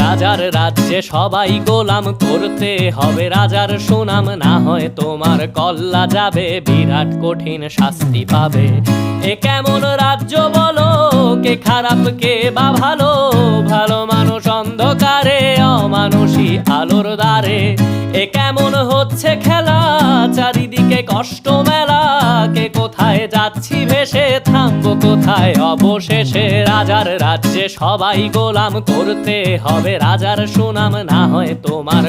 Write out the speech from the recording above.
রাজার রাজ্যে সবাই গোলাম, করতে হবে রাজার সুনাম, না হয় তোমার কল্লা যাবে, বিরাট কঠিন শাস্তি পাবে। এ কেমন রাজ্য বলো, কে খারাপ কে বা ভালো, ভালো মানুষ অন্ধকারে, অমানুষী আলোর দ্বারে। এ কেমন হচ্ছে খেলা, চারিদিকে কষ্ট মেলা, কে কোথায় যাচ্ছি ভেসে, থামবো কোথায় অবশেষে। রাজার রাজ্যে সবাই গোলাম, করতে হবে রাজার সুনাম, না হয় তোমার